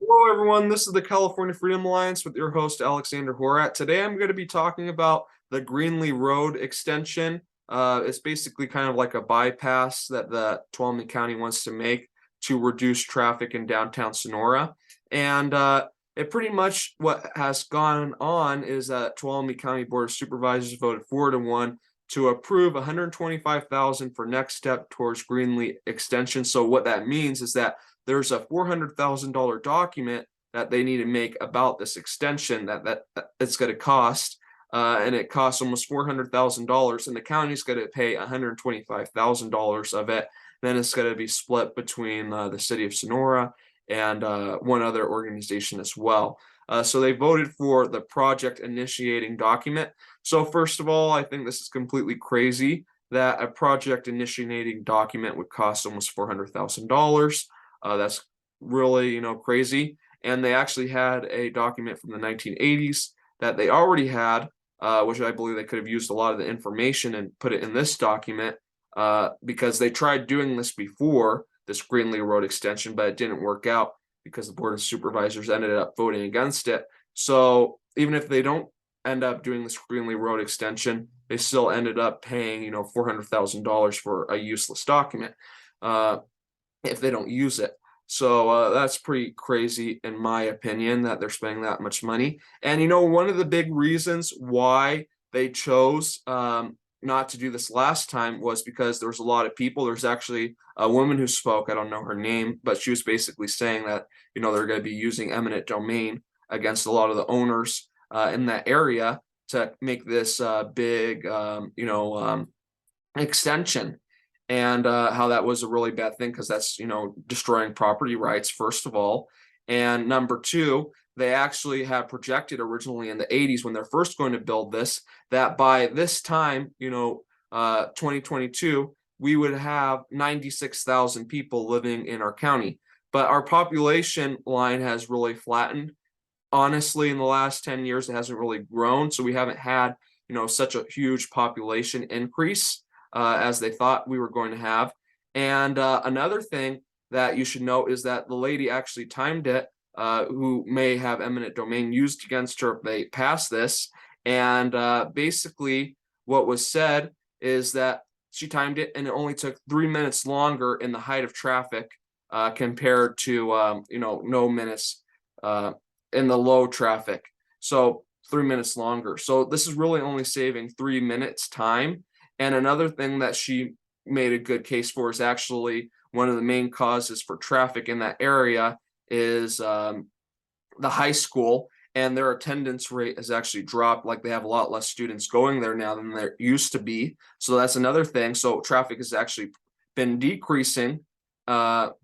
Hello, everyone. This is the California Freedom Alliance with your host, Alexander Horat. Today, I'm going to be talking about the Greenley Road Extension. It's basically kind of like a bypass that the Tuolumne County wants to make to reduce traffic in downtown Sonora. And it pretty much what has gone on is that Tuolumne County Board of Supervisors voted 4-1 to approve $125,000 for next step towards Greenley Extension. So what that means is that there's a $400,000 document that they need to make about this extension that it's going to cost, and it costs almost $400,000, and the county's going to pay $125,000 of it. Then it's going to be split between the city of Sonora and one other organization as well. So they voted for the project initiating document. So first of all, I think this is completely crazy that a project initiating document would cost almost $400,000. That's really, crazy. And they actually had a document from the 1980s that they already had, which I believe they could have used a lot of the information and put it in this document, because they tried doing this before, this Greenley Road extension, but it didn't work out because the Board of Supervisors ended up voting against it. So even if they don't end up doing this Greenley Road extension, they still ended up paying, $400,000 for a useless document. If they don't use it. So that's pretty crazy, in my opinion, that they're spending that much money. And one of the big reasons why they chose not to do this last time was because there was a lot of people. There's actually a woman who spoke. I don't know her name, but she was basically saying that they're going to be using eminent domain against a lot of the owners in that area to make this big extension. And how that was a really bad thing because that's destroying property rights, first of all. And number two, they actually had projected originally in the 80s when they're first going to build this, that by this time, 2022, we would have 96,000 people living in our county. But our population line has really flattened. Honestly, in the last 10 years, it hasn't really grown. So we haven't had, such a huge population increase as they thought we were going to have. And another thing that you should know is that the lady actually timed it, who may have eminent domain used against her if they pass this. And basically, what was said is that she timed it, and it only took 3 minutes longer in the height of traffic compared to no minutes in the low traffic. So 3 minutes longer. So this is really only saving 3 minutes time. And another thing that she made a good case for is actually one of the main causes for traffic in that area is the high school, and their attendance rate has actually dropped. Like, they have a lot less students going there now than there used to be. So that's another thing. So traffic has actually been decreasing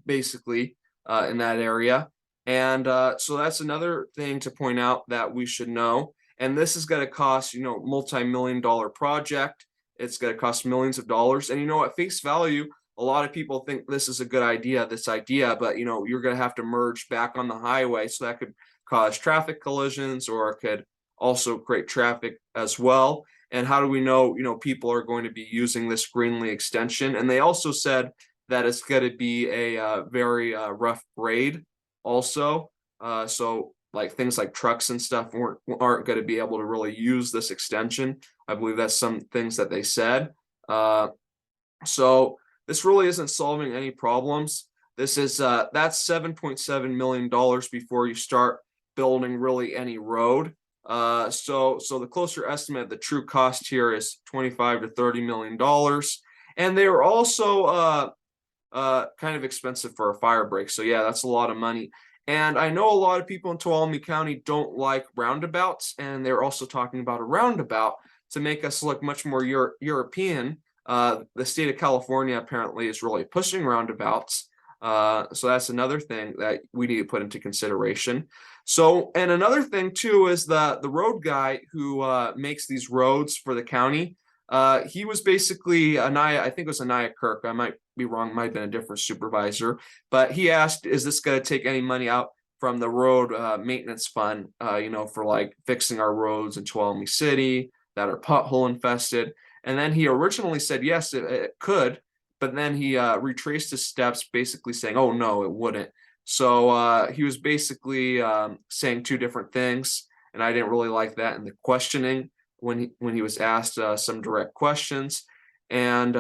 basically in that area. And so that's another thing to point out that we should know. And this is going to cost, multi-million-dollar project. It's going to cost millions of dollars. And at face value, a lot of people think this is a good idea, but you're going to have to merge back on the highway. So that could cause traffic collisions, or it could also create traffic as well. And how do we know, people are going to be using this Greenley extension? And they also said that it's going to be a very rough grade also. So like things like trucks and stuff aren't going to be able to really use this extension. I believe that's some things that they said. So this really isn't solving any problems. This is that's $7.7 million before you start building really any road. So the closer estimate, the true cost here is $25 to $30 million. And they are also kind of expensive for a fire break. So yeah, that's a lot of money. And I know a lot of people in Tuolumne County don't like roundabouts, and they're also talking about a roundabout to make us look much more European. The state of California apparently is really pushing roundabouts. So that's another thing that we need to put into consideration. So, and another thing too is the road guy who makes these roads for the county. He was basically I think it was Anaya Kirk. I might be wrong, might have been a different supervisor, but he asked, is this going to take any money out from the road maintenance fund, for like fixing our roads in Tuolumne City that are pothole infested? And then he originally said, yes, it could, but then he retraced his steps, basically saying, oh, no, it wouldn't. So he was basically saying two different things, and I didn't really like that in the questioning when he was asked some direct questions. And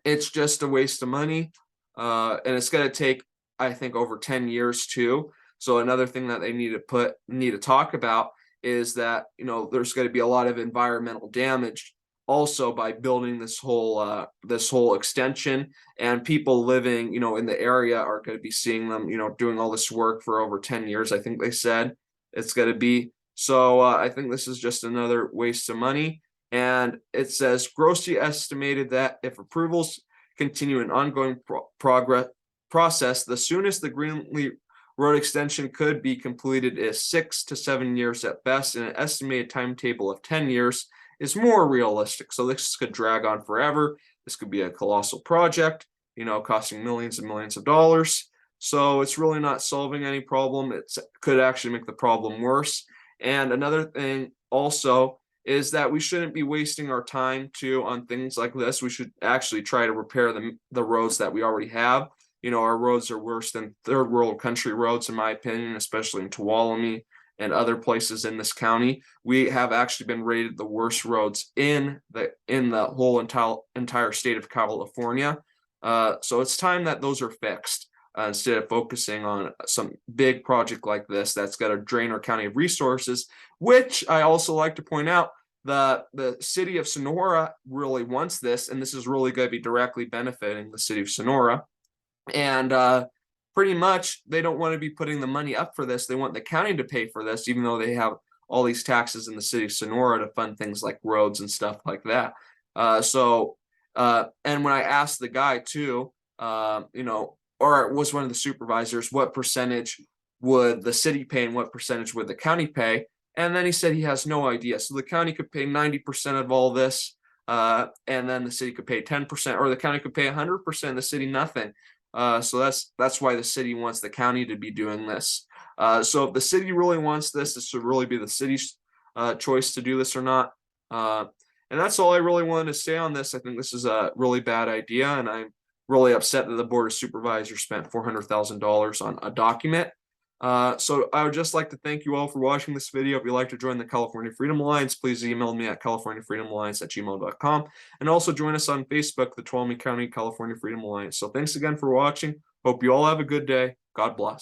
it's just a waste of money. And it's going to take, I think, over 10 years too. So another thing that they need to talk about is that, you know, there's going to be a lot of environmental damage also by building this whole extension, and people living, you know, in the area are going to be seeing them, you know, doing all this work for over 10 years. I think they said it's going to be. So I think this is just another waste of money. And it says grossly estimated that if approvals continue an ongoing process, the soonest the Greenley Road extension could be completed is 6 to 7 years at best, and an estimated timetable of 10 years is more realistic. So this could drag on forever. This could be a colossal project, you know, costing millions and millions of dollars. So it's really not solving any problem. It could actually make the problem worse. And another thing also is that we shouldn't be wasting our time too on things like this. We should actually try to repair the roads that we already have. You know, our roads are worse than third world country roads, in my opinion, especially in Tuolumne and other places in this county. We have actually been rated the worst roads in the whole entire state of California. So it's time that those are fixed. Instead of focusing on some big project like this that's got to drain our county of resources, which I also like to point out, the city of Sonora really wants this, and this is really going to be directly benefiting the city of Sonora. And pretty much they don't want to be putting the money up for this. They want the county to pay for this, even though they have all these taxes in the city of Sonora to fund things like roads and stuff like that. And when I asked the guy too, you know, or it was one of the supervisors, what percentage would the city pay and what percentage would the county pay? And then he said he has no idea. So the county could pay 90% of all this, and then the city could pay 10%, or the county could pay 100%, the city nothing. So that's why the city wants the county to be doing this. So if the city really wants this, this should really be the city's choice to do this or not. And that's all I really wanted to say on this. I think this is a really bad idea, and I'm really upset that the Board of Supervisors spent $400,000 on a document. So I would just like to thank you all for watching this video. If you'd like to join the California Freedom Alliance, please email me at californiafreedomalliance@gmail.com, and also join us on Facebook, the Tuolumne County California Freedom Alliance. So thanks again for watching. Hope you all have a good day. God bless.